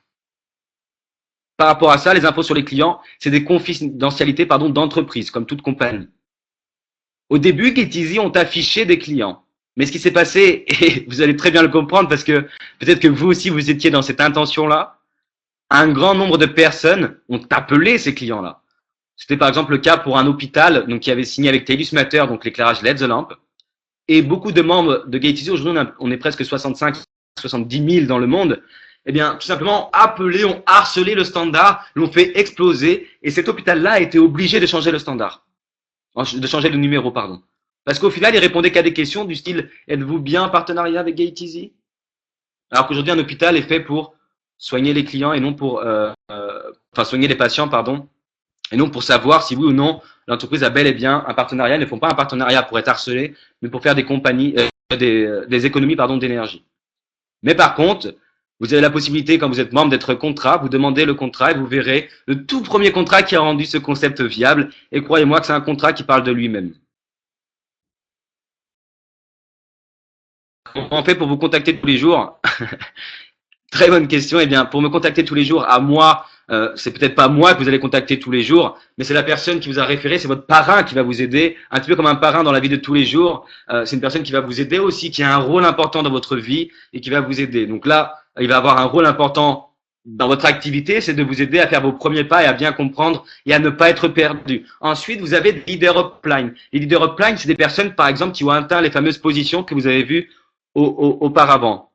par rapport à ça, les infos sur les clients, c'est des confidentialités d'entreprise, comme toute compagnie. Au début, GateEasy ont affiché des clients. Mais ce qui s'est passé, et vous allez très bien le comprendre parce que peut-être que vous aussi, vous étiez dans cette intention-là, un grand nombre de personnes ont appelé ces clients-là. C'était par exemple le cas pour un hôpital donc qui avait signé avec Telus Matter, donc l'éclairage LED The Lamp. Et beaucoup de membres de GateEasy, aujourd'hui on est presque 65, 70 000 dans le monde, eh bien tout simplement appelé, ont harcelé le standard, l'ont fait exploser et cet hôpital-là a été obligé de changer le standard. De changer le numéro, pardon. Parce qu'au final, il répondait qu'à des questions du style « Êtes-vous bien en partenariat avec GateEasy ?» Alors qu'aujourd'hui, un hôpital est fait pour soigner les clients et non pour… soigner les patients, pardon, et non pour savoir si oui ou non l'entreprise a bel et bien un partenariat. Ils ne font pas un partenariat pour être harcelés, mais pour faire des compagnies, des économies d'énergie. Mais par contre, vous avez la possibilité, quand vous êtes membre, d'être contrat. Vous demandez le contrat et vous verrez le tout premier contrat qui a rendu ce concept viable. Et croyez-moi que c'est un contrat qui parle de lui-même. Comment on fait pour vous contacter tous les jours? Très bonne question. Eh bien, pour me contacter tous les jours, à moi, c'est peut-être pas moi que vous allez contacter tous les jours, mais c'est la personne qui vous a référé, c'est votre parrain qui va vous aider, un petit peu comme un parrain dans la vie de tous les jours. C'est une personne qui va vous aider aussi, qui a un rôle important dans votre vie et qui va vous aider. Donc là, il va avoir un rôle important dans votre activité, c'est de vous aider à faire vos premiers pas et à bien comprendre et à ne pas être perdu. Ensuite, vous avez des leaders upline. Les leaders upline, c'est des personnes, par exemple, qui ont atteint les fameuses positions que vous avez vues auparavant.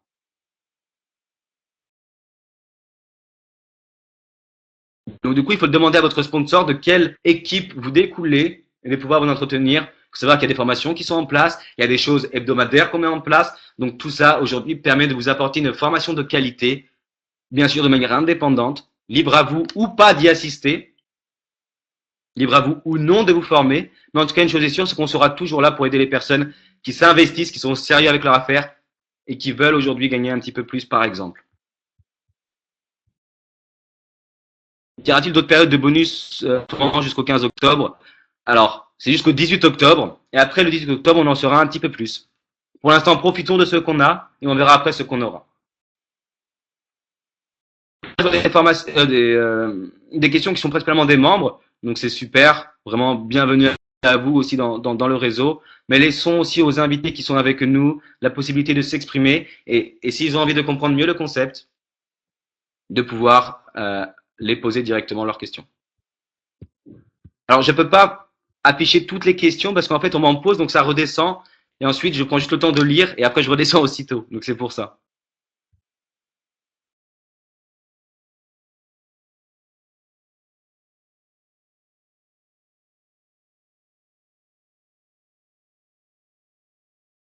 Donc, du coup, il faut demander à votre sponsor de quelle équipe vous découlez et de pouvoir vous entretenir. Il faut savoir qu'il y a des formations qui sont en place, il y a des choses hebdomadaires qu'on met en place. Donc, tout ça, aujourd'hui, permet de vous apporter une formation de qualité, bien sûr, de manière indépendante, libre à vous ou pas d'y assister, libre à vous ou non de vous former. Mais en tout cas, une chose est sûre, c'est qu'on sera toujours là pour aider les personnes qui s'investissent, qui sont sérieux avec leur affaire et qui veulent aujourd'hui gagner un petit peu plus, par exemple. Y aura-t-il d'autres périodes de bonus jusqu'au 15 octobre? Alors, c'est jusqu'au 18 octobre. Et après le 18 octobre, on en saura un petit peu plus. Pour l'instant, profitons de ce qu'on a et on verra après ce qu'on aura. Des questions qui sont principalement des membres. Donc, c'est super. Vraiment, bienvenue à vous aussi dans le réseau. Mais laissons aussi aux invités qui sont avec nous la possibilité de s'exprimer. Et s'ils ont envie de comprendre mieux le concept, de pouvoir les poser directement leurs questions. Alors, je ne peux pas afficher toutes les questions parce qu'en fait, on m'en pose, donc ça redescend. Et ensuite, je prends juste le temps de lire et après, je redescends aussitôt. Donc, c'est pour ça.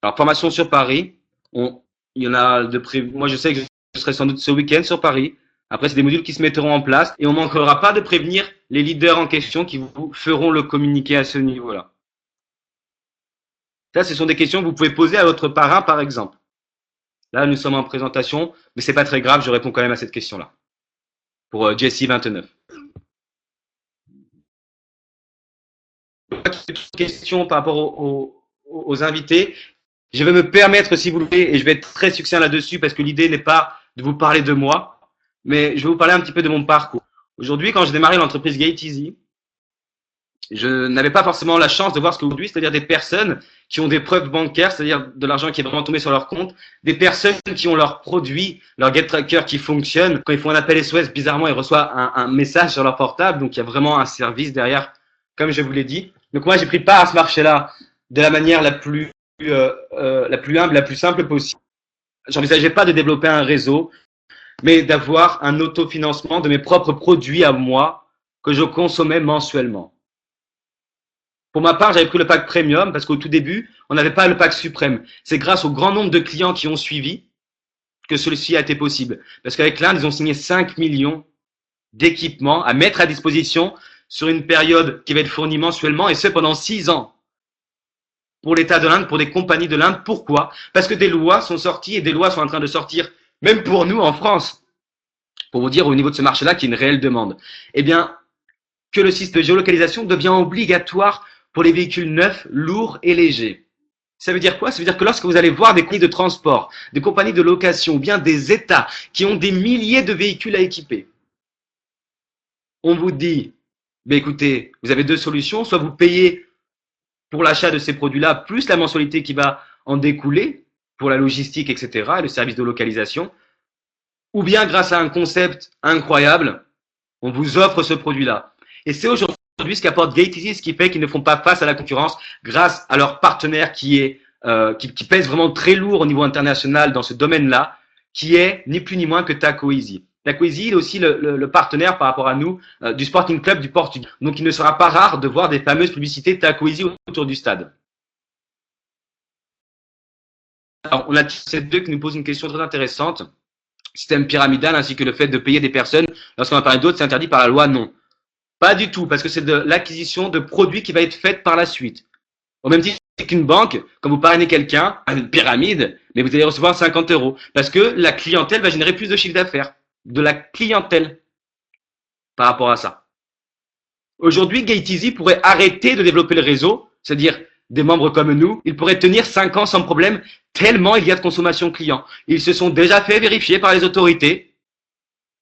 Alors, formation sur Paris. Il y en a de prévu. Moi, je sais que je serai sans doute ce week-end sur Paris. Après, c'est des modules qui se mettront en place et on ne manquera pas de prévenir les leaders en question qui vous feront le communiquer à ce niveau-là. Ça, ce sont des questions que vous pouvez poser à votre parrain, par exemple. Là, nous sommes en présentation, mais c'est pas très grave, je réponds quand même à cette question-là. Pour Jessie29. Question par rapport aux invités. Je vais me permettre, si vous le voulez, et je vais être très succinct là-dessus parce que l'idée n'est pas de vous parler de moi, mais je vais vous parler un petit peu de mon parcours. Aujourd'hui, quand j'ai démarré l'entreprise GateEasy, je n'avais pas forcément la chance de voir ce qu'aujourd'hui, c'est-à-dire des personnes qui ont des preuves bancaires, c'est-à-dire de l'argent qui est vraiment tombé sur leur compte, des personnes qui ont leurs produits, leur Get Tracker qui fonctionne. Quand ils font un appel SOS, bizarrement, ils reçoivent un message sur leur portable, donc il y a vraiment un service derrière, comme je vous l'ai dit. Donc moi, j'ai pris part à ce marché-là de la manière la plus humble, la plus simple possible. J'envisageais pas de développer un réseau, mais d'avoir un autofinancement de mes propres produits à moi que je consommais mensuellement. Pour ma part, j'avais pris le pack premium parce qu'au tout début, on n'avait pas le pack suprême. C'est grâce au grand nombre de clients qui ont suivi que celui-ci a été possible. Parce qu'avec l'Inde, ils ont signé 5 millions d'équipements à mettre à disposition sur une période qui va être fournie mensuellement et ce pendant 6 ans. Pour l'État de l'Inde, pour des compagnies de l'Inde. Pourquoi? Parce que des lois sont sorties et des lois sont en train de sortir, même pour nous en France. Pour vous dire au niveau de ce marché-là qu'il y a une réelle demande. Eh bien, que le système de géolocalisation devient obligatoire pour les véhicules neufs, lourds et légers. Ça veut dire quoi? Ça veut dire que lorsque vous allez voir des compagnies de transport, des compagnies de location ou bien des États qui ont des milliers de véhicules à équiper, on vous dit, mais écoutez, vous avez deux solutions, soit vous payez pour l'achat de ces produits-là, plus la mensualité qui va en découler pour la logistique, etc., et le service de localisation, ou bien grâce à un concept incroyable, on vous offre ce produit-là. Et c'est aujourd'hui ce qu'apporte GateEasy, ce qui fait qu'ils ne font pas face à la concurrence grâce à leur partenaire qui pèse vraiment très lourd au niveau international dans ce domaine-là, qui est ni plus ni moins que TacoEasy. TacoEasy est aussi le partenaire par rapport à nous du Sporting Club du Portugal. Donc il ne sera pas rare de voir des fameuses publicités TacoEasy autour du stade. Alors, on a ces deux qui nous posent une question très intéressante. Système pyramidal ainsi que le fait de payer des personnes lorsqu'on va parler d'autres, c'est interdit par la loi? Non. Pas du tout, parce que c'est de l'acquisition de produits qui va être faite par la suite. Au même titre qu'une banque, quand vous parrainez quelqu'un, une pyramide, mais vous allez recevoir 50 €. Parce que la clientèle va générer plus de chiffre d'affaires. De la clientèle par rapport à ça. Aujourd'hui, GateEasy pourrait arrêter de développer le réseau, c'est-à-dire des membres comme nous, ils pourraient tenir 5 ans sans problème, tellement il y a de consommation client. Ils se sont déjà fait vérifier par les autorités.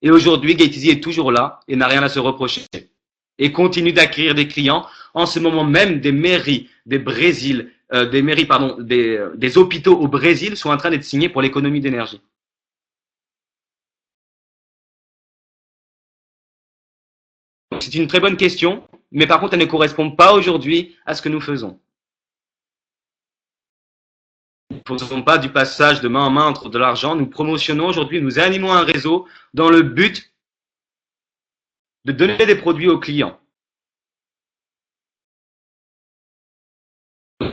Et aujourd'hui, GateEasy est toujours là et n'a rien à se reprocher. Et continue d'acquérir des clients. En ce moment même, des mairies, des hôpitaux au Brésil sont en train d'être signés pour l'économie d'énergie. C'est une très bonne question, mais par contre, elle ne correspond pas aujourd'hui à ce que nous faisons. Nous ne faisons pas du passage de main en main entre de l'argent. Nous promotionnons aujourd'hui, nous animons un réseau dans le but de donner des produits aux clients.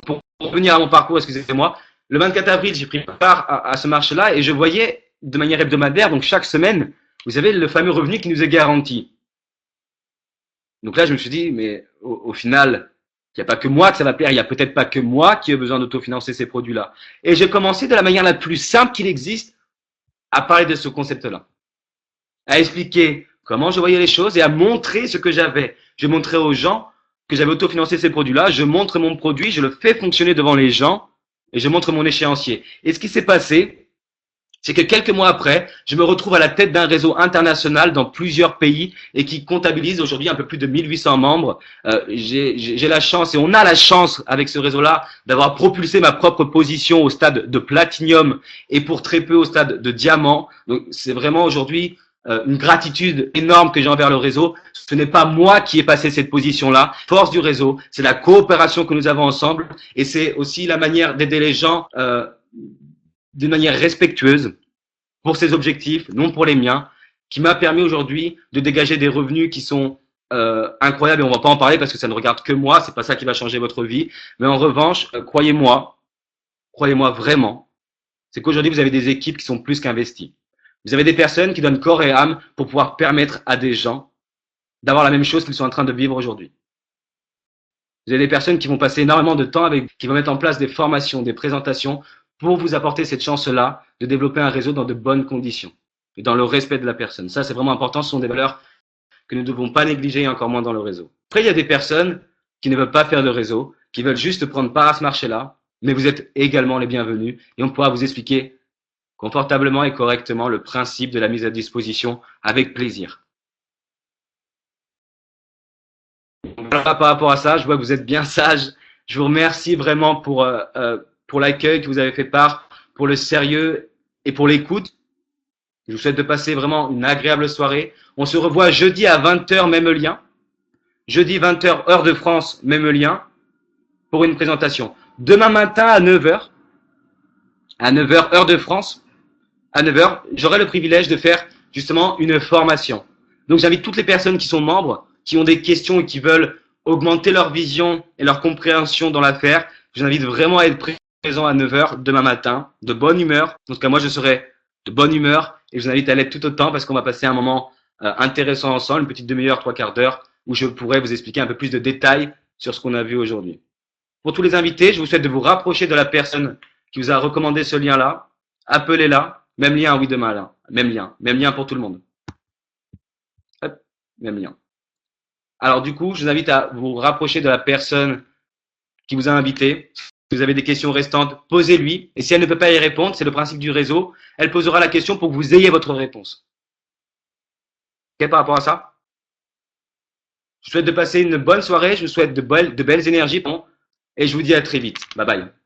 Pour revenir à mon parcours, excusez-moi, le 24 avril, j'ai pris part à ce marché-là et je voyais de manière hebdomadaire, donc chaque semaine, vous avez le fameux revenu qui nous est garanti. Donc là, je me suis dit, mais au final, il n'y a pas que moi que ça va plaire, il n'y a peut-être pas que moi qui ai besoin d'autofinancer ces produits-là. Et j'ai commencé de la manière la plus simple qu'il existe à parler de ce concept-là, à expliquer comment je voyais les choses et à montrer ce que j'avais. Je montrais aux gens que j'avais autofinancé ces produits-là, je montre mon produit, je le fais fonctionner devant les gens et je montre mon échéancier. Et ce qui s'est passé, c'est que quelques mois après, je me retrouve à la tête d'un réseau international dans plusieurs pays et qui comptabilise aujourd'hui un peu plus de 1800 membres. J'ai la chance et on a la chance avec ce réseau-là d'avoir propulsé ma propre position au stade de platinium et pour très peu au stade de diamant. Donc c'est vraiment aujourd'hui une gratitude énorme que j'ai envers le réseau. Ce n'est pas moi qui ai passé cette position-là. Force du réseau, c'est la coopération que nous avons ensemble et c'est aussi la manière d'aider les gens d'une manière respectueuse pour ses objectifs, non pour les miens, qui m'a permis aujourd'hui de dégager des revenus qui sont incroyables et on va pas en parler parce que ça ne regarde que moi, c'est pas ça qui va changer votre vie. Mais en revanche, croyez-moi vraiment, c'est qu'aujourd'hui vous avez des équipes qui sont plus qu'investies. Vous avez des personnes qui donnent corps et âme pour pouvoir permettre à des gens d'avoir la même chose qu'ils sont en train de vivre aujourd'hui. Vous avez des personnes qui vont passer énormément de temps avec, qui vont mettre en place des formations, des présentations pour vous apporter cette chance-là de développer un réseau dans de bonnes conditions et dans le respect de la personne. Ça, c'est vraiment important. Ce sont des valeurs que nous ne devons pas négliger et encore moins dans le réseau. Après, il y a des personnes qui ne veulent pas faire de réseau, qui veulent juste prendre part à ce marché-là, mais vous êtes également les bienvenus et on pourra vous expliquer confortablement et correctement le principe de la mise à disposition avec plaisir. Voilà, par rapport à ça, je vois que vous êtes bien sage. Je vous remercie vraiment pour l'accueil que vous avez fait part, pour le sérieux et pour l'écoute. Je vous souhaite de passer vraiment une agréable soirée. On se revoit jeudi à 20 h, même lien. Jeudi 20h, heure de France, même lien, pour une présentation. Demain matin à 9h, heure de France, à 9h, j'aurai le privilège de faire justement une formation. Donc j'invite toutes les personnes qui sont membres, qui ont des questions et qui veulent augmenter leur vision et leur compréhension dans l'affaire. Je vous invite vraiment à être présent à 9h demain matin, de bonne humeur. En tout cas, moi, je serai de bonne humeur et je vous invite à l'être tout autant parce qu'on va passer un moment intéressant ensemble, une petite demi-heure, 3/4 d'heure, où je pourrai vous expliquer un peu plus de détails sur ce qu'on a vu aujourd'hui. Pour tous les invités, je vous souhaite de vous rapprocher de la personne qui vous a recommandé ce lien-là. Appelez-la. Même lien, oui, demain, là. Même lien pour tout le monde. Hop, même lien. Alors, du coup, je vous invite à vous rapprocher de la personne qui vous a invité. Si vous avez des questions restantes, posez-lui. Et si elle ne peut pas y répondre, c'est le principe du réseau, elle posera la question pour que vous ayez votre réponse. Ok, par rapport à ça? Je vous souhaite de passer une bonne soirée. Je vous souhaite de belles énergies. Et je vous dis à très vite. Bye bye.